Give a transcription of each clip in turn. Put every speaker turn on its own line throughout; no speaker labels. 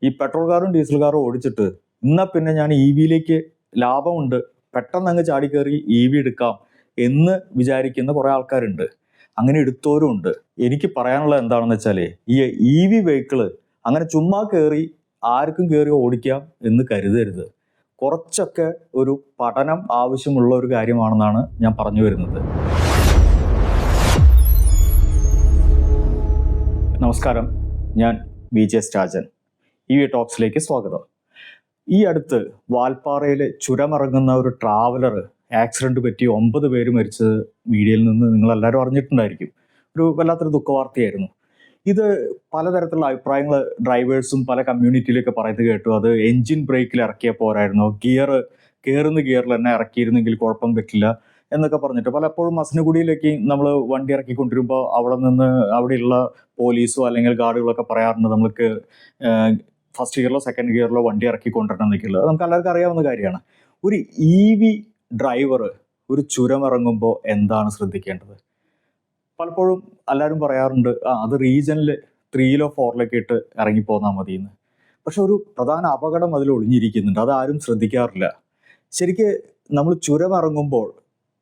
ഈ പെട്രോൾ കാറും ഡീസൽ കാറും ഓടിച്ചിട്ട് എന്നാൽ പിന്നെ ഞാൻ ഇ വിയിലേക്ക് ലാഭമുണ്ട്, പെട്ടെന്ന് അങ്ങ് ചാടിക്കയറി ഇ വി എടുക്കാം എന്ന് വിചാരിക്കുന്ന കുറേ ആൾക്കാരുണ്ട്. അങ്ങനെ എടുത്തവരും ഉണ്ട്. എനിക്ക് പറയാനുള്ളത് എന്താണെന്ന് വെച്ചാൽ, ഈ ഇ വി വെഹിക്കിള് അങ്ങനെ ചുമ്മാ കയറി ആർക്കും കയറി ഓടിക്കാം എന്ന് കരുതരുത്. കുറച്ചൊക്കെ ഒരു പഠനം ആവശ്യമുള്ള ഒരു കാര്യമാണെന്നാണ് ഞാൻ പറഞ്ഞു വരുന്നത്. നമസ്കാരം, ഞാൻ BJ സ്റ്റാജൻ. ഇ വി ടോക്സിലേക്ക് സ്വാഗതം. ഈ അടുത്ത് വാൽപ്പാറയിൽ ചുരമിറങ്ങുന്ന ഒരു ട്രാവലർ ആക്സിഡന്റ് പറ്റി 9 പേര് മരിച്ചത് മീഡിയയിൽ നിന്ന് നിങ്ങളെല്ലാവരും അറിഞ്ഞിട്ടുണ്ടായിരിക്കും. ഒരു വല്ലാത്തൊരു ദുഃഖവാർത്തയായിരുന്നു. ഇത് പലതരത്തിലുള്ള അഭിപ്രായങ്ങൾ ഡ്രൈവേഴ്സും പല കമ്മ്യൂണിറ്റിയിലൊക്കെ പറയുന്നത് കേട്ടു. അത് എൻജിൻ ബ്രേക്കിൽ ഇറക്കിയാൽ പോരായിരുന്നു, കയറുന്ന ഗിയറിൽ തന്നെ ഇറക്കിയിരുന്നെങ്കിൽ കുഴപ്പം പറ്റില്ല എന്നൊക്കെ പറഞ്ഞിട്ട് പലപ്പോഴും മസനഗുഡിയിലേക്ക് നമ്മൾ വണ്ടി ഇറക്കിക്കൊണ്ടിരുമ്പോൾ അവിടെയുള്ള പോലീസോ അല്ലെങ്കിൽ ഗാർഡുകളൊക്കെ പറയാറുണ്ട് നമ്മൾക്ക് ഫസ്റ്റ് ഗിയറിലോ സെക്കൻഡ് ഗിയറിലോ വണ്ടി ഇറക്കിക്കൊണ്ടിരണം എന്നൊക്കെയുള്ളത്. അത് നമുക്ക് എല്ലാവർക്കും അറിയാവുന്ന കാര്യമാണ്. ഒരു ഇ വി ഡ്രൈവർ ഒരു ചുരം ഇറങ്ങുമ്പോൾ എന്താണ് ശ്രദ്ധിക്കേണ്ടത്? പലപ്പോഴും എല്ലാവരും പറയാറുണ്ട് അത് റീജനിൽ 3-ലോ 4-ലൊക്കെ ഇട്ട് ഇറങ്ങിപ്പോന്നാൽ മതിയെന്ന്. പക്ഷെ ഒരു പ്രധാന അപകടം അതിൽ ഒളിഞ്ഞിരിക്കുന്നുണ്ട്, അതാരും ശ്രദ്ധിക്കാറില്ല. ശരിക്ക് നമ്മൾ ചുരം ഇറങ്ങുമ്പോൾ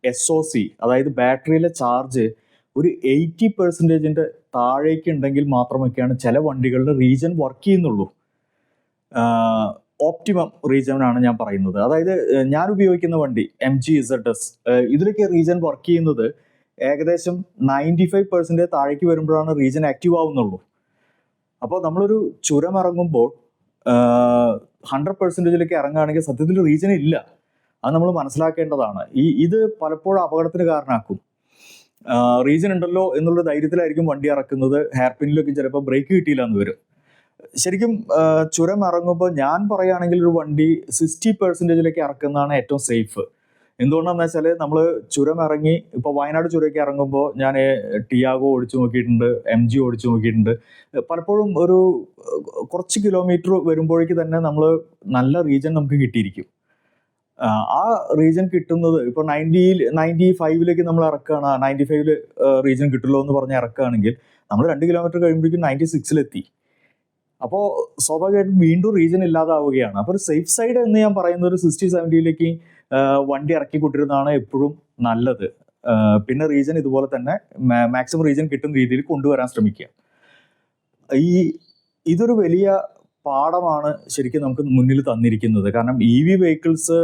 SOC, അതായത് ബാറ്ററിയിലെ ചാർജ് ഒരു 80% താഴേക്ക് ഉണ്ടെങ്കിൽ മാത്രമൊക്കെയാണ് ചില വണ്ടികളുടെ റീജൻ വർക്ക് ചെയ്യുന്നുള്ളൂ. ഓപ്റ്റിമം റീജനാണ് ഞാൻ പറയുന്നത്. അതായത് ഞാൻ ഉപയോഗിക്കുന്ന വണ്ടി MG ZS, ഇതിലൊക്കെ റീജൻ വർക്ക് ചെയ്യുന്നത് ഏകദേശം 95% താഴേക്ക് വരുമ്പോഴാണ് റീജൻ ആക്റ്റീവ് ആവുന്നുള്ളൂ. അപ്പോൾ നമ്മളൊരു ചുരം ഇറങ്ങുമ്പോൾ 100%ലേക്ക് ഇറങ്ങുകയാണെങ്കിൽ സത്യത്തിൽ റീജൻ ഇല്ല. അത് നമ്മൾ മനസ്സിലാക്കേണ്ടതാണ്. ഇത് പലപ്പോഴും അപകടത്തിന് കാരണമാക്കും. റീജൻ ഉണ്ടല്ലോ എന്നുള്ള ധൈര്യത്തിലായിരിക്കും വണ്ടി ഇറക്കുന്നത്. ഹെയർ പിന്നിലൊക്കെ ചിലപ്പോൾ ബ്രേക്ക് കിട്ടിയില്ല എന്ന് വരും. ശരിക്കും ചുരം ഇറങ്ങുമ്പോൾ ഞാൻ പറയുകയാണെങ്കിൽ ഒരു വണ്ടി 60%ലേക്ക് ഇറക്കുന്നതാണ് ഏറ്റവും സേഫ്. എന്തുകൊണ്ടാണെന്ന് വെച്ചാൽ നമ്മൾ ചുരം ഇറങ്ങി ഇപ്പോൾ വയനാട് ചുരമൊക്കെ ഇറങ്ങുമ്പോൾ ഞാൻ ടിയാഗോ ഓടിച്ചു നോക്കിയിട്ടുണ്ട്, MG ഓടിച്ചു നോക്കിയിട്ടുണ്ട്. പലപ്പോഴും ഒരു കുറച്ച് കിലോമീറ്റർ വരുമ്പോഴേക്ക് തന്നെ നമ്മൾ നല്ല റീജൻ നമുക്ക് കിട്ടിയിരിക്കും. ആ റീജൻ കിട്ടുന്നത് ഇപ്പോൾ 95ലേക്ക് നമ്മൾ ഇറക്കുകയാണ്, 95 റീജൻ കിട്ടുള്ളൂ എന്ന് പറഞ്ഞ് ഇറക്കുകയാണെങ്കിൽ നമ്മൾ 2 കിലോമീറ്റർ കഴിയുമ്പോഴേക്കും 96-ലെത്തി. അപ്പോൾ സ്വാഭാവികമായിട്ടും വീണ്ടും റീജൻ ഇല്ലാതാവുകയാണ്. അപ്പോൾ ഒരു സേഫ് സൈഡ് എന്ന് ഞാൻ പറയുന്നത് ഒരു 60-70ലേക്ക് വണ്ടി ഇറക്കിക്കൊണ്ടിരുന്നതാണ് എപ്പോഴും നല്ലത്. പിന്നെ റീജൻ ഇതുപോലെ തന്നെ മാക്സിമം റീജൻ കിട്ടുന്ന രീതിയിൽ കൊണ്ടുവരാൻ ശ്രമിക്കുക. ഇതൊരു വലിയ പാഠമാണ് ശരിക്കും നമുക്ക് മുന്നിൽ തന്നിരിക്കുന്നത്. കാരണം E V vehicles,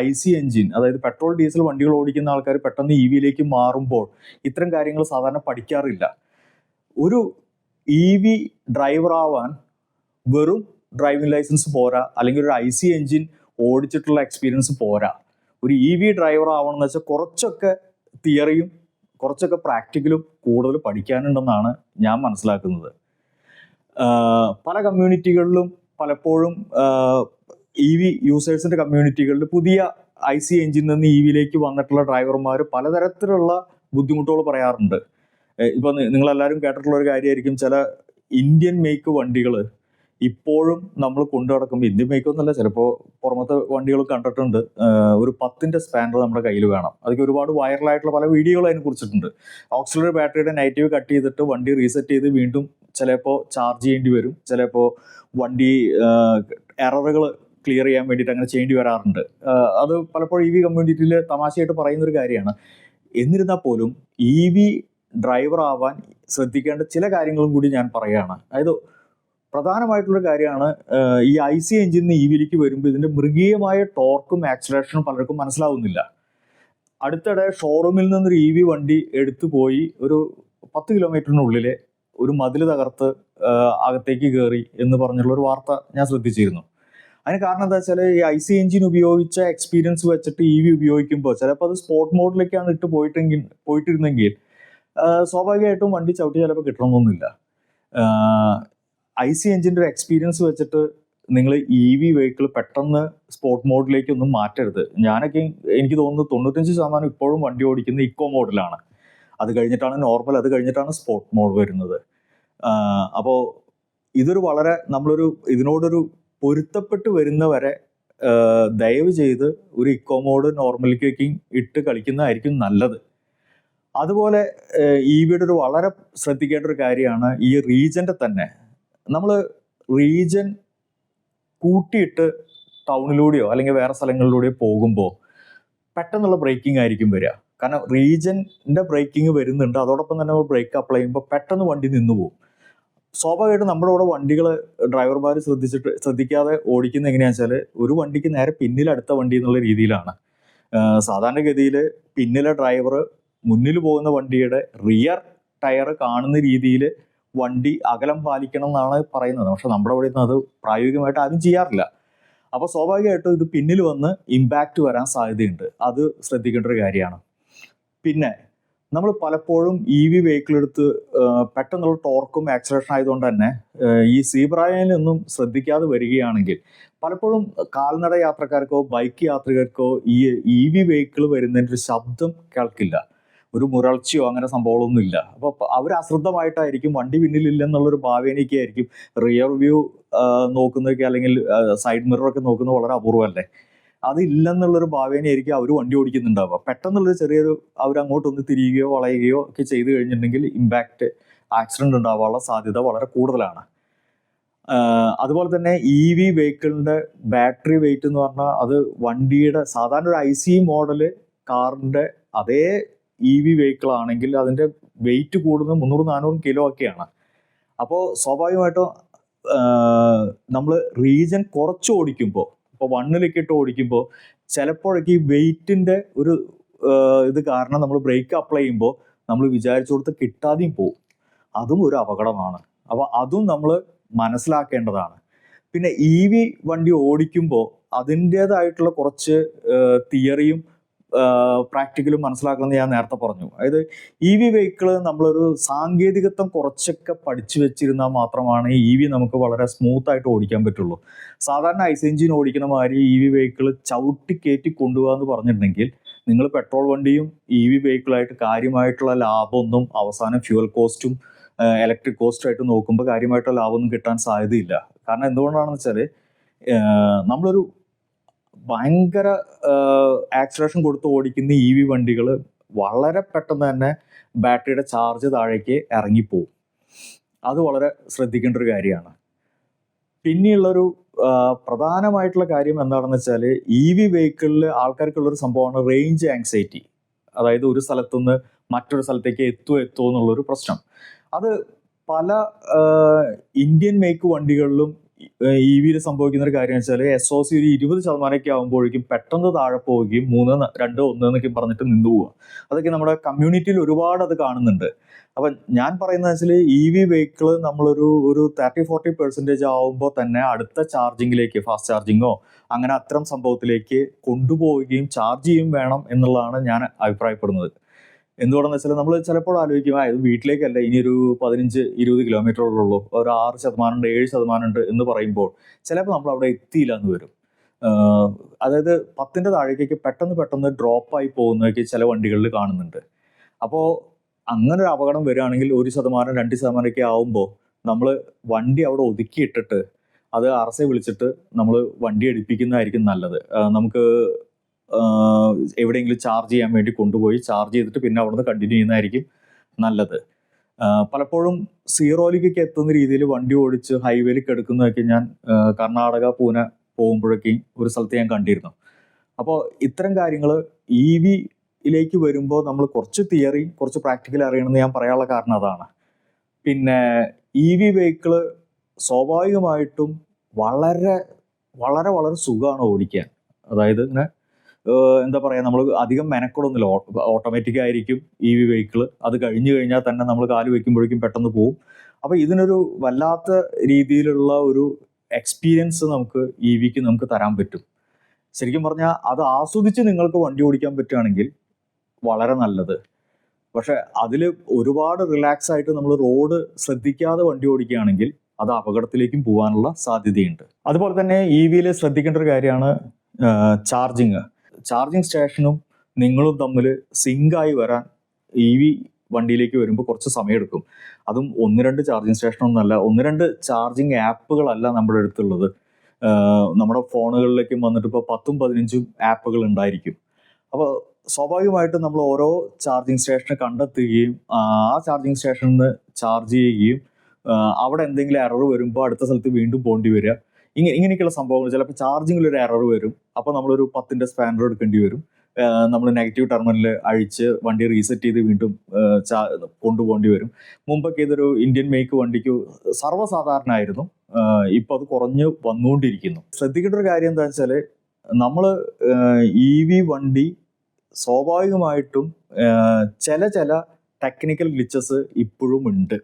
IC engine, അതായത് പെട്രോൾ ഡീസൽ വണ്ടികൾ ഓടിക്കുന്ന ആൾക്കാർ പെട്ടെന്ന് ഇ വിയിലേക്ക് മാറുമ്പോൾ ഇത്തരം കാര്യങ്ങൾ സാധാരണ പഠിക്കാറില്ല. ഒരു ഇ വി ഡ്രൈവർ ആവാൻ വെറും ഡ്രൈവിംഗ് ലൈസൻസ് പോരാ, അല്ലെങ്കിൽ ഒരു IC എൻജിൻ ഓടിച്ചിട്ടുള്ള എക്സ്പീരിയൻസ് പോരാ. ഒരു ഇ വി ഡ്രൈവർ ആവണമെന്ന് വെച്ചാൽ കുറച്ചൊക്കെ തിയറിയും കുറച്ചൊക്കെ പ്രാക്ടിക്കലും കൂടുതൽ പഠിക്കാനുണ്ടെന്നാണ് ഞാൻ മനസ്സിലാക്കുന്നത്. പല കമ്മ്യൂണിറ്റികളിലും പലപ്പോഴും ഇ വി യൂസേഴ്സിന്റെ കമ്മ്യൂണിറ്റികളിൽ പുതിയ IC എൻജിനിൽ നിന്ന് ഇ വിയിലേക്ക് വന്നിട്ടുള്ള ഡ്രൈവർമാർ പലതരത്തിലുള്ള ബുദ്ധിമുട്ടുകൾ പറയാറുണ്ട്. ഇപ്പൊ നിങ്ങളെല്ലാവരും കേട്ടിട്ടുള്ള ഒരു കാര്യമായിരിക്കും, ചില ഇന്ത്യൻ മേക്ക് വണ്ടികൾ ഇപ്പോഴും നമ്മൾ കൊണ്ടു നടക്കുമ്പോൾ, ഇന്ത്യൻ മേക്ക് ഒന്നല്ല, ചിലപ്പോൾ പുറമത്തെ വണ്ടികൾ കണ്ടിട്ടുണ്ട്, ഒരു 10ന്റെ സ്പാനർ നമ്മുടെ കയ്യിൽ വേണം. അതൊക്കെ ഒരുപാട് വൈറലായിട്ടുള്ള പല വീഡിയോകൾ അതിനെ കുറിച്ചിട്ടുണ്ട്. ഓക്സിലറി ബാറ്ററിയുടെ നെഗറ്റീവ് കട്ട് ചെയ്തിട്ട് വണ്ടി റീസെറ്റ് ചെയ്ത് വീണ്ടും ചിലപ്പോൾ ചാർജ് ചെയ്യേണ്ടി വരും, ചിലപ്പോൾ വണ്ടി എററുകൾ ക്ലിയർ ചെയ്യാൻ വേണ്ടിയിട്ട് അങ്ങനെ ചെയ്യേണ്ടി വരാറുണ്ട്. അത് പലപ്പോഴും ഇ വി കമ്മ്യൂണിറ്റിയിൽ തമാശയായിട്ട് പറയുന്നൊരു കാര്യമാണ്. എന്നിരുന്നാൽ പോലും ഇ വി ഡ്രൈവർ ആവാൻ ശ്രദ്ധിക്കേണ്ട ചില കാര്യങ്ങളും കൂടി ഞാൻ പറയുകയാണ്. അതായത് പ്രധാനമായിട്ടുള്ള കാര്യമാണ്, ഈ IC എൻജിന് ഇ വിയിലേക്ക് വരുമ്പോൾ ഇതിൻ്റെ മൃഗീയമായ ടോർക്കും ആക്സിലറേഷനും പലർക്കും മനസ്സിലാവുന്നില്ല. അടുത്തിടെ ഷോറൂമിൽ നിന്നൊരു ഇ വി വണ്ടി എടുത്തു പോയി ഒരു 10 കിലോമീറ്ററിനുള്ളിൽ ഒരു മതിൽ തകർത്ത് അകത്തേക്ക് കയറി എന്ന് പറഞ്ഞുള്ള ഒരു വാർത്ത ഞാൻ ശ്രദ്ധിച്ചിരുന്നു. അതിന് കാരണം എന്താ വെച്ചാൽ, ഈ IC എൻജിൻ ഉപയോഗിച്ച എക്സ്പീരിയൻസ് വെച്ചിട്ട് ഇ വി ഉപയോഗിക്കുമ്പോൾ ചിലപ്പോൾ അത് സ്പോർട്ട് മോഡിലേക്കാണ് പോയിട്ടിരുന്നെങ്കിൽ സ്വാഭാവികമായിട്ടും വണ്ടി ചവിട്ടി ചിലപ്പോൾ കിട്ടണമെന്നൊന്നുമില്ല. IC എൻജിൻ്റെ ഒരു എക്സ്പീരിയൻസ് വെച്ചിട്ട് നിങ്ങൾ ഇ വി വെഹിക്കിൾ പെട്ടെന്ന് സ്പോർട്ട് മോഡിലേക്കൊന്നും മാറ്റരുത്. എനിക്ക് തോന്നുന്നു 95% ഇപ്പോഴും വണ്ടി ഓടിക്കുന്ന ഇക്കോ മോഡിലാണ്. അത് കഴിഞ്ഞിട്ടാണ് നോർമൽ, അത് കഴിഞ്ഞിട്ടാണ് സ്പോർട്ട് മോഡ് വരുന്നത്. അപ്പോൾ ഇതൊരു വളരെ ഇതിനോടൊരു പൊരുത്തപ്പെട്ട് വരുന്നവരെ ദയവ് ചെയ്ത് ഒരു ഇക്കോ മോഡ് നോർമലിലേക്ക് ഇട്ട് കളിക്കുന്നതായിരിക്കും നല്ലത്. അതുപോലെ ഇ വിയുടെ ഒരു വളരെ ശ്രദ്ധിക്കേണ്ട ഒരു കാര്യമാണ് ഈ റീജൻ്റെ തന്നെ. നമ്മൾ റീജൻ കൂട്ടിയിട്ട് ടൗണിലൂടെയോ അല്ലെങ്കിൽ വേറെ സ്ഥലങ്ങളിലൂടെയോ പോകുമ്പോൾ പെട്ടെന്നുള്ള ബ്രേക്കിംഗ് ആയിരിക്കും വരിക. കാരണം റീജന്റെ ബ്രേക്കിംഗ് വരുന്നുണ്ട്, അതോടൊപ്പം തന്നെ ബ്രേക്ക് അപ്ലൈ ചെയ്യുമ്പോൾ പെട്ടെന്ന് വണ്ടി നിന്നു പോകും. സ്വാഭാവികമായിട്ടും നമ്മുടെ ഇവിടെ വണ്ടികൾ ഡ്രൈവർമാർ ശ്രദ്ധിക്കാതെ ഓടിക്കുന്നത് എങ്ങനെയാണെന്ന് വെച്ചാൽ ഒരു വണ്ടിക്ക് നേരെ പിന്നിൽ അടുത്ത വണ്ടി എന്നുള്ള രീതിയിലാണ്. സാധാരണഗതിയിൽ പിന്നിലെ ഡ്രൈവർ മുന്നിൽ പോകുന്ന വണ്ടിയുടെ റിയർ ടയർ കാണുന്ന രീതിയിൽ വണ്ടി അകലം പാലിക്കണം എന്നാണ് പറയുന്നത്. പക്ഷെ നമ്മുടെ ഇവിടെ നിന്ന് അത് പ്രായോഗികമായിട്ട് ആരും ചെയ്യാറില്ല. അപ്പോൾ സ്വാഭാവികമായിട്ടും ഇത് പിന്നിൽ വന്ന് ഇമ്പാക്റ്റ് വരാൻ സാധ്യതയുണ്ട്. അത് ശ്രദ്ധിക്കേണ്ട ഒരു കാര്യമാണ്. പിന്നെ നമ്മൾ പലപ്പോഴും EV വെഹിക്കിൾ എടുത്ത് പെട്ടെന്നുള്ള ടോർക്കും ആക്സിലറേഷൻ ആയതുകൊണ്ട് തന്നെ ഈ സീബ്രയിലൊന്നും ശ്രദ്ധിക്കാതെ വരികയാണെങ്കിൽ പലപ്പോഴും കാൽനട യാത്രക്കാർക്കോ ബൈക്ക് യാത്രികർക്കോ ഈ EV വെഹിക്കിൾ വരുന്നതിൻ്റെ ഒരു ശബ്ദം കേൾക്കില്ല. ഒരു മുരൾച്ചയോ അങ്ങനെ സംഭവങ്ങളൊന്നും ഇല്ല. അപ്പോൾ അവർ അശ്രദ്ധമായിട്ടായിരിക്കും, വണ്ടി പിന്നിലില്ലെന്നുള്ളൊരു ഭാവേനയൊക്കെ ആയിരിക്കും റിയർ വ്യൂ നോക്കുന്നതൊക്കെ, അല്ലെങ്കിൽ സൈഡ് മിററൊക്കെ നോക്കുന്നത് വളരെ അപൂർവമല്ലേ. അതില്ലെന്നുള്ളൊരു ഭാവേനയായിരിക്കും അവർ വണ്ടി ഓടിക്കുന്നുണ്ടാവുക. പെട്ടെന്നുള്ളൊരു ചെറിയൊരു അവരങ്ങോട്ടൊന്ന് തിരിയുകയോ വളയുകയോ ഒക്കെ ചെയ്തു കഴിഞ്ഞിട്ടുണ്ടെങ്കിൽ ഇമ്പാക്റ്റ് ആക്സിഡന്റ് ഉണ്ടാവാനുള്ള സാധ്യത വളരെ കൂടുതലാണ്. അതുപോലെ തന്നെ EV വെഹിക്കിളിന്റെ ബാറ്ററി വെയിറ്റ് എന്ന് പറഞ്ഞാൽ അത് വണ്ടിയുടെ സാധാരണ ഒരു IC മോഡല് കാറിന്റെ അതേ EV വെഹിക്കിൾ ആണെങ്കിൽ അതിന്റെ വെയിറ്റ് കൂടുന്നത് 300-400 കിലോ ഒക്കെയാണ്. അപ്പോൾ സ്വാഭാവികമായിട്ടും നമ്മൾ റീജൻ കുറച്ച് ഓടിക്കുമ്പോൾ, ഇപ്പോൾ 1ലേക്ക് ഇട്ട് ഓടിക്കുമ്പോൾ ചിലപ്പോഴൊക്കെ ഈ വെയിറ്റിന്റെ ഒരു ഇത് കാരണം നമ്മൾ ബ്രേക്ക് അപ്ലൈ ചെയ്യുമ്പോൾ നമ്മൾ വിചാരിച്ചോടത്ത് കിട്ടാതെയും പോകും. അതും ഒരു അപകടമാണ്. അപ്പോൾ അതും നമ്മൾ മനസ്സിലാക്കേണ്ടതാണ്. പിന്നെ EV വണ്ടി ഓടിക്കുമ്പോൾ അതിൻ്റേതായിട്ടുള്ള കുറച്ച് തിയറിയും പ്രാക്ടിക്കലും മനസ്സിലാക്കണമെന്ന് ഞാൻ നേരത്തെ പറഞ്ഞു. അതായത് EV വെഹിക്കിൾ നമ്മളൊരു സാങ്കേതികത്വം കുറച്ചൊക്കെ പഠിച്ചു വെച്ചിരുന്നാൽ മാത്രമാണ് ഈ EV നമുക്ക് വളരെ സ്മൂത്ത് ആയിട്ട് ഓടിക്കാൻ പറ്റുള്ളൂ. സാധാരണ IC എഞ്ചിൻ ഓടിക്കുന്ന മാതിരി EV വെഹിക്കിൾ ചവിട്ടി കയറ്റി കൊണ്ടുപോകാന്ന് പറഞ്ഞിട്ടുണ്ടെങ്കിൽ നിങ്ങൾ പെട്രോൾ വണ്ടിയും EV വെഹിക്കിളായിട്ട് കാര്യമായിട്ടുള്ള ലാഭമൊന്നും അവസാനം ഫ്യൂവൽ കോസ്റ്റും ഇലക്ട്രിക് കോസ്റ്റുമായിട്ട് നോക്കുമ്പോൾ കാര്യമായിട്ടുള്ള ലാഭമൊന്നും കിട്ടാൻ സാധ്യതയില്ല. കാരണം എന്തുകൊണ്ടാണെന്ന് വെച്ചാൽ നമ്മളൊരു ഭയങ്കര ആക്സിലറേഷൻ കൊടുത്ത് ഓടിക്കുന്ന EV വണ്ടികൾ വളരെ പെട്ടെന്ന് തന്നെ ബാറ്ററിയുടെ ചാർജ് താഴേക്ക് ഇറങ്ങിപ്പോവും. അത് വളരെ ശ്രദ്ധിക്കേണ്ട ഒരു കാര്യമാണ്. പിന്നെയുള്ളൊരു പ്രധാനമായിട്ടുള്ള കാര്യം എന്താണെന്ന് വെച്ചാൽ EV വെഹിക്കിളിൽ ആൾക്കാർക്കുള്ളൊരു സംഭവമാണ് റേഞ്ച് ആങ്സൈറ്റി. അതായത് ഒരു സ്ഥലത്തുനിന്ന് മറ്റൊരു സ്ഥലത്തേക്ക് എത്തുമോ എന്നുള്ളൊരു പ്രശ്നം. അത് പല ഇന്ത്യൻ മേക്ക് വണ്ടികളിലും EVയിൽ സംഭവിക്കുന്ന ഒരു കാര്യം വെച്ചാൽ SOC ഒരു 20% ആകുമ്പോഴേക്കും പെട്ടെന്ന് താഴെ പോവുകയും 3, 2, 1 എന്നൊക്കെ പറഞ്ഞിട്ട് നിന്നു പോവുക. അതൊക്കെ നമ്മുടെ കമ്മ്യൂണിറ്റിയിൽ ഒരുപാട് അത് കാണുന്നുണ്ട്. അപ്പം ഞാൻ പറയുന്നത് വെച്ചാൽ EV വെഹിക്കിൾ നമ്മളൊരു 30-40% ആവുമ്പോൾ തന്നെ അടുത്ത ചാർജിങ്ങിലേക്ക്, ഫാസ്റ്റ് ചാർജിങ്ങോ അങ്ങനെ അത്തരം സംഭവത്തിലേക്ക് കൊണ്ടുപോവുകയും ചാർജ് ചെയ്യും വേണം എന്നുള്ളതാണ് ഞാൻ അഭിപ്രായപ്പെടുന്നത്. എന്തുകൊണ്ടെന്ന് വെച്ചാൽ നമ്മൾ ചിലപ്പോൾ ആലോചിക്കും ഇത് വീട്ടിലേക്കല്ല, ഇനിയൊരു 15-20 കിലോമീറ്ററുള്ളൂ, ഒരു 6% ഉണ്ട്, 7% ഉണ്ട് എന്ന് പറയുമ്പോൾ ചിലപ്പോൾ നമ്മൾ അവിടെ എത്തിയില്ല എന്ന് വരും. അതായത് 10ന്റെ താഴേക്കൊക്കെ പെട്ടെന്ന് ഡ്രോപ്പായി പോകുന്നതൊക്കെ ചില വണ്ടികളിൽ കാണുന്നുണ്ട്. അപ്പോൾ അങ്ങനെ ഒരു അപകടം വരികയാണെങ്കിൽ 1%, 2% ഒക്കെ ആവുമ്പോൾ നമ്മൾ വണ്ടി അവിടെ ഒതുക്കിയിട്ടിട്ട് അത് RSA വിളിച്ചിട്ട് നമ്മൾ വണ്ടി എടുപ്പിക്കുന്നതായിരിക്കും നല്ലത്. നമുക്ക് എവിടെയെങ്കിലും ചാർജ് ചെയ്യാൻ വേണ്ടി കൊണ്ടുപോയി ചാർജ് ചെയ്തിട്ട് പിന്നെ അവിടെ നിന്ന് കണ്ടിന്യൂ ചെയ്യുന്നതായിരിക്കും നല്ലത്. പലപ്പോഴും സീറോയിലേക്കൊക്കെ എത്തുന്ന രീതിയിൽ വണ്ടി ഓടിച്ച് ഹൈവേയിലേക്ക് എടുക്കുന്നതൊക്കെ ഞാൻ കർണാടക, പൂനെ പോകുമ്പോഴൊക്കെയും ഒരു സ്ഥലത്ത് ഞാൻ കണ്ടിരുന്നു. അപ്പോൾ ഇത്തരം കാര്യങ്ങൾ EVയിലേക്ക് വരുമ്പോൾ നമ്മൾ കുറച്ച് തിയറി, കുറച്ച് പ്രാക്ടിക്കൽ അറിയണമെന്ന് ഞാൻ പറയാനുള്ള കാരണം അതാണ്. പിന്നെ EV വെഹിക്കിള് സ്വാഭാവികമായിട്ടും വളരെ വളരെ വളരെ സുഖമാണ് ഓടിക്കാൻ. അതായത് ഇങ്ങനെ എന്താ പറയുക, നമ്മൾ അധികം മെനക്കൊടൊന്നുമില്ല. ഓട്ടോമാറ്റിക് ആയിരിക്കും EV വെഹിക്കിൾ. അത് കഴിഞ്ഞു കഴിഞ്ഞാൽ തന്നെ നമ്മൾ കാല് വയ്ക്കുമ്പോഴേക്കും പെട്ടെന്ന് പോകും. അപ്പോൾ ഇതിനൊരു വല്ലാത്ത രീതിയിലുള്ള ഒരു എക്സ്പീരിയൻസ് നമുക്ക് EVക്ക് നമുക്ക് തരാൻ പറ്റും. ശരിക്കും പറഞ്ഞാൽ അത് ആസ്വദിച്ച് നിങ്ങൾക്ക് വണ്ടി ഓടിക്കാൻ പറ്റുകയാണെങ്കിൽ വളരെ നല്ലത്. പക്ഷെ അതിൽ ഒരുപാട് റിലാക്സ് ആയിട്ട് നമ്മൾ റോഡ് ശ്രദ്ധിക്കാതെ വണ്ടി ഓടിക്കുകയാണെങ്കിൽ അത് അപകടത്തിലേക്കും പോകാനുള്ള സാധ്യതയുണ്ട്. അതുപോലെ തന്നെ EVയിൽ ശ്രദ്ധിക്കേണ്ട ഒരു കാര്യമാണ് ചാർജിങ് സ്റ്റേഷനും നിങ്ങളും തമ്മിൽ സിങ്കായി വരാൻ EV വണ്ടിയിലേക്ക് വരുമ്പോൾ കുറച്ച് സമയമെടുക്കും. അതും 1-2 ചാർജിങ് സ്റ്റേഷനൊന്നുമല്ല, 1-2 ചാർജിങ് ആപ്പുകളല്ല നമ്മുടെ അടുത്തുള്ളത്. നമ്മുടെ ഫോണുകളിലേക്കും വന്നിട്ട് ഇപ്പോൾ 10-15 ആപ്പുകൾ ഉണ്ടായിരിക്കും. അപ്പോൾ സ്വാഭാവികമായിട്ടും നമ്മൾ ഓരോ ചാർജിങ് സ്റ്റേഷനെ കണ്ടെത്തുകയും ആ ചാർജിങ് സ്റ്റേഷനിൽ നിന്ന് ചാർജ് ചെയ്യുകയും അവിടെ എന്തെങ്കിലും എറർ വരുമ്പോൾ അടുത്ത സ്ഥലത്ത് വീണ്ടും പോകേണ്ടി വരിക, ഇങ്ങനെയൊക്കെയുള്ള സംഭവങ്ങൾ. ചിലപ്പോൾ ചാർജിങ്ങിൽ ഒരു എറർ വരും, അപ്പോൾ നമ്മളൊരു 10ന്റെ സ്പാനർ എടുക്കേണ്ടി വരും. നമ്മൾ നെഗറ്റീവ് ടെർമിനൽ അഴിച്ച് വണ്ടി റീസെറ്റ് ചെയ്ത് വീണ്ടും കൊണ്ടുപോകേണ്ടി വരും. മുമ്പൊക്കെ ഇതൊരു ഇന്ത്യൻ മേക്ക് വണ്ടിക്ക് സർവ്വസാധാരണമായിരുന്നു. ഇപ്പോൾ അത് കുറഞ്ഞ് വന്നുകൊണ്ടിരിക്കുന്നു. ശ്രദ്ധിക്കേണ്ട ഒരു കാര്യം എന്താ വെച്ചാൽ, നമ്മൾ EV വണ്ടി സ്വാഭാവികമായിട്ടും ചില ടെക്നിക്കൽ ഗ്ലിച്ചസ് ഇപ്പോഴും ഉണ്ട്.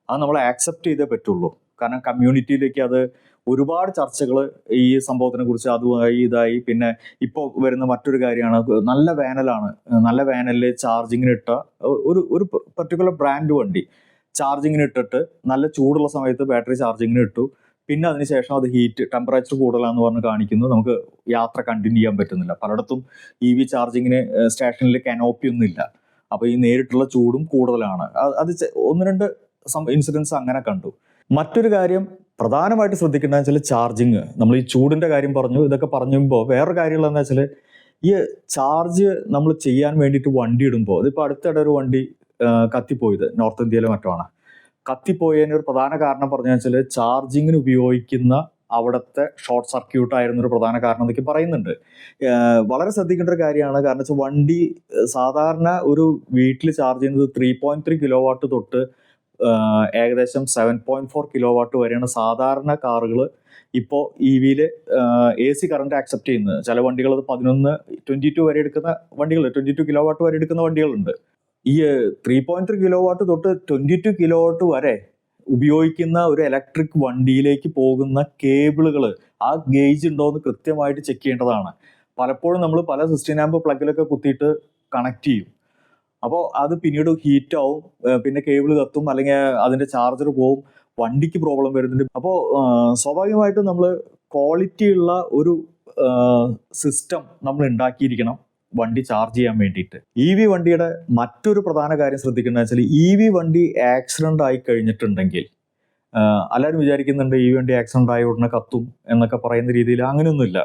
അത് നമ്മൾ ആക്സെപ്റ്റ് ചെയ്തേ പറ്റുള്ളൂ. കാരണം കമ്മ്യൂണിറ്റിയിലേക്ക് അത് ഒരുപാട് ചർച്ചകൾ ഈ സംഭവത്തിനെ കുറിച്ച് അതുമായി ഇതായി. പിന്നെ ഇപ്പോൾ വരുന്ന മറ്റൊരു കാര്യമാണ്, നല്ല വേനലാണ്, നല്ല വേനലിൽ ചാർജിങ്ങിന് ഇട്ട ഒരു പർട്ടിക്കുലർ ബ്രാൻഡ് വണ്ടി ചാർജിങ്ങിന് ഇട്ടിട്ട് നല്ല ചൂടുള്ള സമയത്ത് ബാറ്ററി ചാർജിങ്ങിന് ഇട്ടു. പിന്നെ അതിനുശേഷം അത് ടെമ്പറേച്ചർ കൂടുതലാന്ന് പറഞ്ഞ് കാണിക്കുന്നു. നമുക്ക് യാത്ര കണ്ടിന്യൂ ചെയ്യാൻ പറ്റുന്നില്ല. പലയിടത്തും EV ചാർജിങ്ങിന് സ്റ്റേഷനിൽ കനോപ്പി ഒന്നും ഇല്ല. അപ്പോൾ ഈ നേരിട്ടുള്ള ചൂടും കൂടുതലാണ്. അത് 1-2 ഇൻസിഡൻസ് അങ്ങനെ കണ്ടു. മറ്റൊരു കാര്യം പ്രധാനമായിട്ട് ശ്രദ്ധിക്കേണ്ടതെന്ന് വെച്ചാൽ ചാർജിങ്. നമ്മൾ ഈ ചൂടിൻ്റെ കാര്യം പറഞ്ഞു, ഇതൊക്കെ പറയുമ്പോൾ വേറൊരു കാര്യമുള്ളതെന്ന് വെച്ചാൽ, ഈ ചാർജ് നമ്മൾ ചെയ്യാൻ വേണ്ടിയിട്ട് വണ്ടി ഇടുമ്പോൾ, ഇതിപ്പോൾ അടുത്തിടെ ഒരു വണ്ടി കത്തിപ്പോയത് നോർത്ത് ഇന്ത്യയിലെ മറ്റുമാണ്. കത്തിപ്പോയതിന് ഒരു പ്രധാന കാരണം പറഞ്ഞു വെച്ചാൽ, ചാർജിങ്ങിന് ഉപയോഗിക്കുന്ന അവിടുത്തെ ഷോർട്ട് സർക്യൂട്ട് ആയിരുന്നൊരു പ്രധാന കാരണം എന്നൊക്കെ പറയുന്നുണ്ട്. വളരെ ശ്രദ്ധിക്കേണ്ട ഒരു കാര്യമാണ്. കാരണം വെച്ചാൽ വണ്ടി സാധാരണ ഒരു വീട്ടിൽ ചാർജ് ചെയ്യുന്നത് 3.3 കിലോ വാട്ട് തൊട്ട് ഏകദേശം 7.4 കിലോ വാട്ട് വരെയാണ് സാധാരണ കാറുകൾ ഇപ്പോൾ EVയിൽ AC കറണ്ട് ആക്സെപ്റ്റ് ചെയ്യുന്നത്. ചില വണ്ടികൾ അത് 22 വരെ എടുക്കുന്ന വണ്ടികൾ, 22 കിലോ വാട്ട് വരെ എടുക്കുന്ന വണ്ടികളുണ്ട്. ഈ 3.3 കിലോ വാട്ട് തൊട്ട് 22 കിലോ വാട്ട് വരെ ഉപയോഗിക്കുന്ന ഒരു ഇലക്ട്രിക് വണ്ടിയിലേക്ക് പോകുന്ന കേബിളുകൾ, ആ ഗേജ് ഉണ്ടോ എന്ന് കൃത്യമായിട്ട് ചെക്ക് ചെയ്യേണ്ടതാണ്. പലപ്പോഴും നമ്മൾ പല 16 ആമ്പ് പ്ലഗിലൊക്കെ കുത്തിയിട്ട് കണക്ട് ചെയ്യും. അപ്പോൾ അത് പിന്നീട് ഹീറ്റ് ആവും, പിന്നെ കേബിൾ കത്തും, അല്ലെങ്കിൽ അതിൻ്റെ ചാർജർ പോവും, വണ്ടിക്ക് പ്രോബ്ലം വരുന്നുണ്ട്. അപ്പോൾ സ്വാഭാവികമായിട്ടും നമ്മൾ ക്വാളിറ്റി ഉള്ള ഒരു സിസ്റ്റം നമ്മൾ ഉണ്ടാക്കിയിരിക്കണം വണ്ടി ചാർജ് ചെയ്യാൻ വേണ്ടിയിട്ട്. EV വണ്ടിയുടെ മറ്റൊരു പ്രധാന കാര്യം ശ്രദ്ധിക്കേണ്ടത് വെച്ചാൽ, EV വണ്ടി ആക്സിഡന്റ് ആയി കഴിഞ്ഞിട്ടുണ്ടെങ്കിൽ, എല്ലാവരും വിചാരിക്കുന്നുണ്ട് EV വണ്ടി ആക്സിഡന്റ് ആയ ഉടനെ കത്തും എന്നൊക്കെ പറയുന്ന രീതിയിൽ. അങ്ങനെയൊന്നുമില്ല.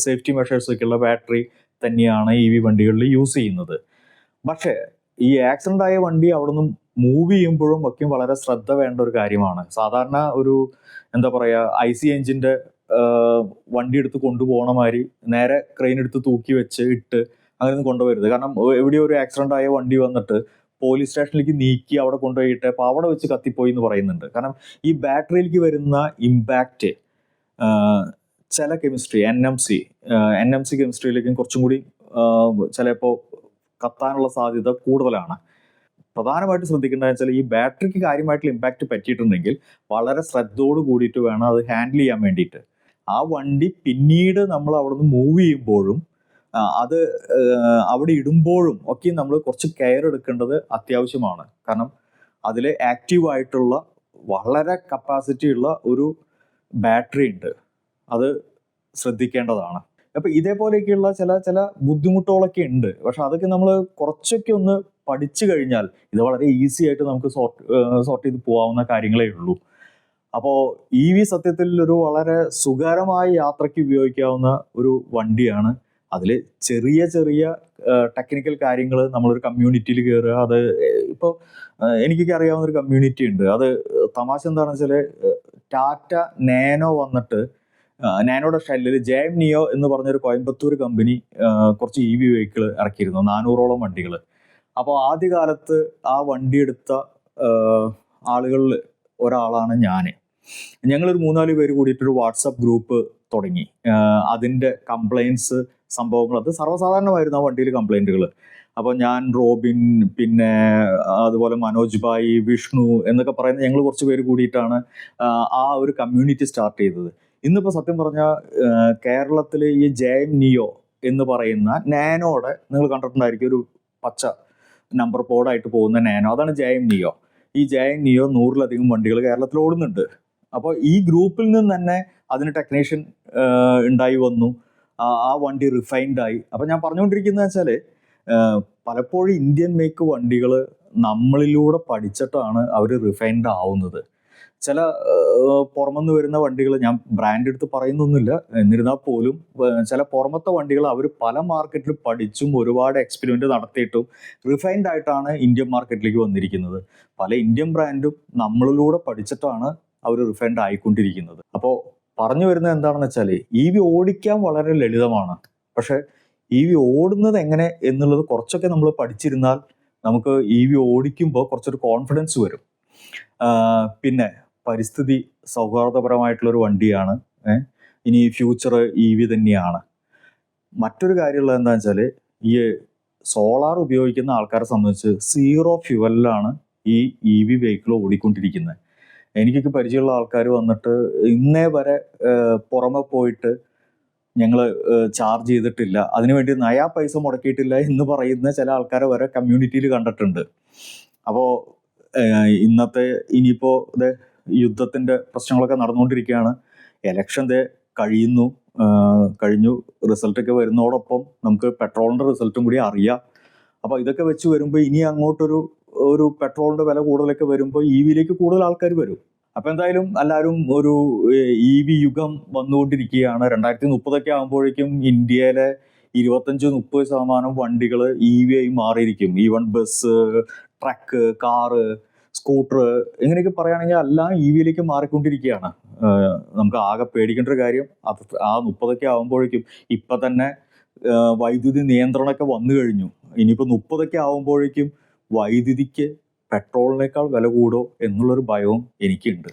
സേഫ്റ്റി മെഷേഴ്സൊക്കെയുള്ള ബാറ്ററി തന്നെയാണ് EV വണ്ടികളിൽ യൂസ് ചെയ്യുന്നത്. പക്ഷേ ഈ ആക്സിഡന്റ് ആയ വണ്ടി അവിടെ നിന്ന് മൂവ് ചെയ്യുമ്പോഴും ഒക്കെ വളരെ ശ്രദ്ധ വേണ്ട ഒരു കാര്യമാണ്. സാധാരണ ഒരു എന്താ പറയുക, IC എഞ്ചിൻ്റെ വണ്ടി എടുത്ത് കൊണ്ടുപോകണ മാതിരി നേരെ ക്രെയിൻ എടുത്ത് തൂക്കി വെച്ച് ഇട്ട് അങ്ങനെയൊന്നും കൊണ്ടുപോകരുത്. കാരണം എവിടെയോ ഒരു ആക്സിഡന്റ് ആയ വണ്ടി വന്നിട്ട് പോലീസ് സ്റ്റേഷനിലേക്ക് നീക്കി അവിടെ കൊണ്ടുപോയിട്ട് അപ്പോൾ അവിടെ വെച്ച് കത്തിപ്പോയി എന്ന് പറയുന്നുണ്ട്. കാരണം ഈ ബാറ്ററിയിലേക്ക് വരുന്ന ഇമ്പാക്റ്റ് ചില കെമിസ്ട്രി NMC കെമിസ്ട്രിയിലേക്കും കുറച്ചും കൂടി ചിലപ്പോൾ കത്താനുള്ള സാധ്യത കൂടുതലാണ്. പ്രധാനമായിട്ട് ശ്രദ്ധിക്കേണ്ടതെന്ന് വെച്ചാൽ, ഈ ബാറ്ററിക്ക് കാര്യമായിട്ടുള്ള ഇമ്പാക്റ്റ് പറ്റിയിട്ടുണ്ടെങ്കിൽ വളരെ ശ്രദ്ധയോട് കൂടിയിട്ട് വേണം അത് ഹാൻഡിൽ ചെയ്യാൻ വേണ്ടിയിട്ട്. ആ വണ്ടി പിന്നീട് നമ്മൾ അവിടെ നിന്ന് മൂവ് ചെയ്യുമ്പോഴും അത് അവിടെ ഇടുമ്പോഴും ഒക്കെ നമ്മൾ കുറച്ച് കെയർ എടുക്കേണ്ടത് അത്യാവശ്യമാണ്. കാരണം അതിൽ ആക്റ്റീവായിട്ടുള്ള വളരെ കപ്പാസിറ്റി ഉള്ള ഒരു ബാറ്ററി ഉണ്ട്, അത് ശ്രദ്ധിക്കേണ്ടതാണ്. അപ്പം ഇതേപോലെയൊക്കെയുള്ള ചില ബുദ്ധിമുട്ടുകളൊക്കെ ഉണ്ട്. പക്ഷെ അതൊക്കെ നമ്മൾ കുറച്ചൊക്കെ ഒന്ന് പഠിച്ചു കഴിഞ്ഞാൽ ഇത് വളരെ ഈസി ആയിട്ട് നമുക്ക് സോർട്ട് ചെയ്ത് പോകാവുന്ന കാര്യങ്ങളേ ഉള്ളൂ. അപ്പോൾ EV സത്യത്തിൽ ഒരു വളരെ സുഖകരമായ യാത്രയ്ക്ക് ഉപയോഗിക്കാവുന്ന ഒരു വണ്ടിയാണ്. അതിൽ ചെറിയ ടെക്നിക്കൽ കാര്യങ്ങൾ നമ്മളൊരു കമ്മ്യൂണിറ്റിയിൽ കയറുക. അത് ഇപ്പോൾ എനിക്കൊക്കെ അറിയാവുന്ന ഒരു കമ്മ്യൂണിറ്റി ഉണ്ട്. അത് തമാശ എന്താണെന്ന് വെച്ചാൽ, ടാറ്റ നാനോ വന്നിട്ട് നാനോയുടെ ഷെല്ലിൽ JM Neo എന്ന് പറഞ്ഞൊരു കോയമ്പത്തൂർ കമ്പനി കുറച്ച് EV വെഹിക്കിൾ ഇറക്കിയിരുന്നു, 400ഓളം വണ്ടികൾ. അപ്പോൾ ആദ്യകാലത്ത് ആ വണ്ടി എടുത്ത ആളുകളിൽ ഒരാളാണ് ഞാൻ. ഞങ്ങളൊരു 3-4 പേര് കൂടിയിട്ടൊരു വാട്സപ്പ് ഗ്രൂപ്പ് തുടങ്ങി. അതിൻ്റെ കംപ്ലയിൻസ് സംഭവങ്ങൾ, അത് സർവ്വസാധാരണമായിരുന്നു ആ വണ്ടിയിൽ കംപ്ലയിൻറ്റുകൾ. അപ്പോൾ ഞാൻ, റോബിൻ, പിന്നെ അതുപോലെ മനോജ് ഭായ്, വിഷ്ണു എന്നൊക്കെ പറയുന്ന ഞങ്ങൾ കുറച്ച് പേര് കൂടിയിട്ടാണ് ആ ഒരു കമ്മ്യൂണിറ്റി സ്റ്റാർട്ട് ചെയ്തത്. ഇന്നിപ്പോൾ സത്യം പറഞ്ഞാൽ കേരളത്തിൽ ഈ JM Neo എന്ന് പറയുന്ന നാനോയുടെ, നിങ്ങൾ കണ്ടിട്ടുണ്ടായിരിക്കും, ഒരു പച്ച നമ്പർ ബോർഡായിട്ട് പോകുന്ന നാനോ, അതാണ് JM Neo. ഈ JM Neo 100-ലധികം വണ്ടികൾ കേരളത്തിൽ ഓടുന്നുണ്ട്. അപ്പോൾ ഈ ഗ്രൂപ്പിൽ നിന്ന് തന്നെ അതിന് ടെക്നീഷ്യൻ ഉണ്ടായി വന്നു, ആ വണ്ടി റിഫൈൻഡ് ആയി. അപ്പോൾ ഞാൻ പറഞ്ഞുകൊണ്ടിരിക്കുന്നത് വെച്ചാൽ, പലപ്പോഴും ഇന്ത്യൻ മേക്ക് വണ്ടികൾ നമ്മളിലൂടെ പഠിച്ചിട്ടാണ് അവർ റിഫൈൻഡ് ആവുന്നത്. ചില പുറമെന്ന് വരുന്ന വണ്ടികൾ, ഞാൻ ബ്രാൻഡ് എടുത്ത് പറയുന്നൊന്നുമില്ല, എന്നിരുന്നാൽ പോലും ചില പുറമത്തെ വണ്ടികൾ അവർ പല മാർക്കറ്റിൽ പഠിച്ചും ഒരുപാട് എക്സ്പെരിമെൻ്റ് നടത്തിയിട്ടും റിഫൈൻഡ് ആയിട്ടാണ് ഇന്ത്യൻ മാർക്കറ്റിലേക്ക് വന്നിരിക്കുന്നത്. പല ഇന്ത്യൻ ബ്രാൻഡും നമ്മളിലൂടെ പഠിച്ചിട്ടാണ് അവർ റിഫൈൻഡ് ആയിക്കൊണ്ടിരിക്കുന്നത്. അപ്പോൾ പറഞ്ഞു വരുന്നത് എന്താണെന്ന് വെച്ചാൽ ഇ വി ഓടിക്കാൻ വളരെ ലളിതമാണ്. പക്ഷെ ഇ വി ഓടുന്നത് എങ്ങനെ എന്നുള്ളത് കുറച്ചൊക്കെ നമ്മൾ പഠിച്ചിരുന്നാൽ നമുക്ക് ഇ വി ഓടിക്കുമ്പോൾ കുറച്ചൊരു കോൺഫിഡൻസ് വരും. പിന്നെ പരിസ്ഥിതി സൗഹാർദ്ദപരമായിട്ടുള്ളൊരു വണ്ടിയാണ്. ഇനി ഫ്യൂച്ചർ ഇ വി തന്നെയാണ്. മറ്റൊരു കാര്യമുള്ളത് എന്താണെന്ന് വെച്ചാൽ ഈ സോളാർ ഉപയോഗിക്കുന്ന ആൾക്കാരെ സംബന്ധിച്ച് സീറോ ഫ്യുവലിലാണ് ഈ ഇ വി വെഹിക്കിൾ ഓടിക്കൊണ്ടിരിക്കുന്നത്. എനിക്കൊക്കെ പരിചയമുള്ള ആൾക്കാർ വന്നിട്ട് ഇന്നേ വരെ പുറമെ പോയിട്ട് ഞങ്ങൾ ചാർജ് ചെയ്തിട്ടില്ല, അതിനുവേണ്ടി നയാ പൈസ മുടക്കിയിട്ടില്ല എന്ന് പറയുന്ന ചില ആൾക്കാരെ വരെ കമ്മ്യൂണിറ്റിയിൽ കണ്ടിട്ടുണ്ട്. അപ്പോൾ ഇന്നത്തെ ഇനിയിപ്പോൾ യുദ്ധത്തിൻ്റെ പ്രശ്നങ്ങളൊക്കെ നടന്നുകൊണ്ടിരിക്കുകയാണ്. എലക്ഷൻ കഴിഞ്ഞു, റിസൾട്ടൊക്കെ വരുന്നതോടൊപ്പം നമുക്ക് പെട്രോളിൻ്റെ റിസൾട്ടും കൂടി അറിയാം. അപ്പോൾ ഇതൊക്കെ വെച്ച് വരുമ്പോൾ ഇനി അങ്ങോട്ടൊരു പെട്രോളിൻ്റെ വില കൂടുതലൊക്കെ വരുമ്പോൾ ഇ വിയിലേക്ക് കൂടുതൽ ആൾക്കാർ വരും. അപ്പോൾ എന്തായാലും എല്ലാവരും ഒരു ഇ വി യുഗം വന്നുകൊണ്ടിരിക്കുകയാണ്. 2030 ആകുമ്പോഴേക്കും ഇന്ത്യയിലെ 25-30% വണ്ടികൾ ഇ വി ആയി മാറിയിരിക്കും. Even bus, truck, car, scooter ഇങ്ങനെയൊക്കെ പറയുകയാണെങ്കിൽ എല്ലാം ഇ വിയിലേക്ക് മാറിക്കൊണ്ടിരിക്കുകയാണ്. നമുക്ക് ആകെ പേടിക്കേണ്ട ഒരു കാര്യം ആ 30 ആകുമ്പോഴേക്കും ഇപ്പം തന്നെ വൈദ്യുതി നിയന്ത്രണമൊക്കെ വന്നു കഴിഞ്ഞു. ഇനിയിപ്പോൾ 30 ആകുമ്പോഴേക്കും വൈദ്യുതിക്ക് പെട്രോളിനേക്കാൾ വില കൂടുമോ എന്നുള്ളൊരു ഭയവും എനിക്കുണ്ട്.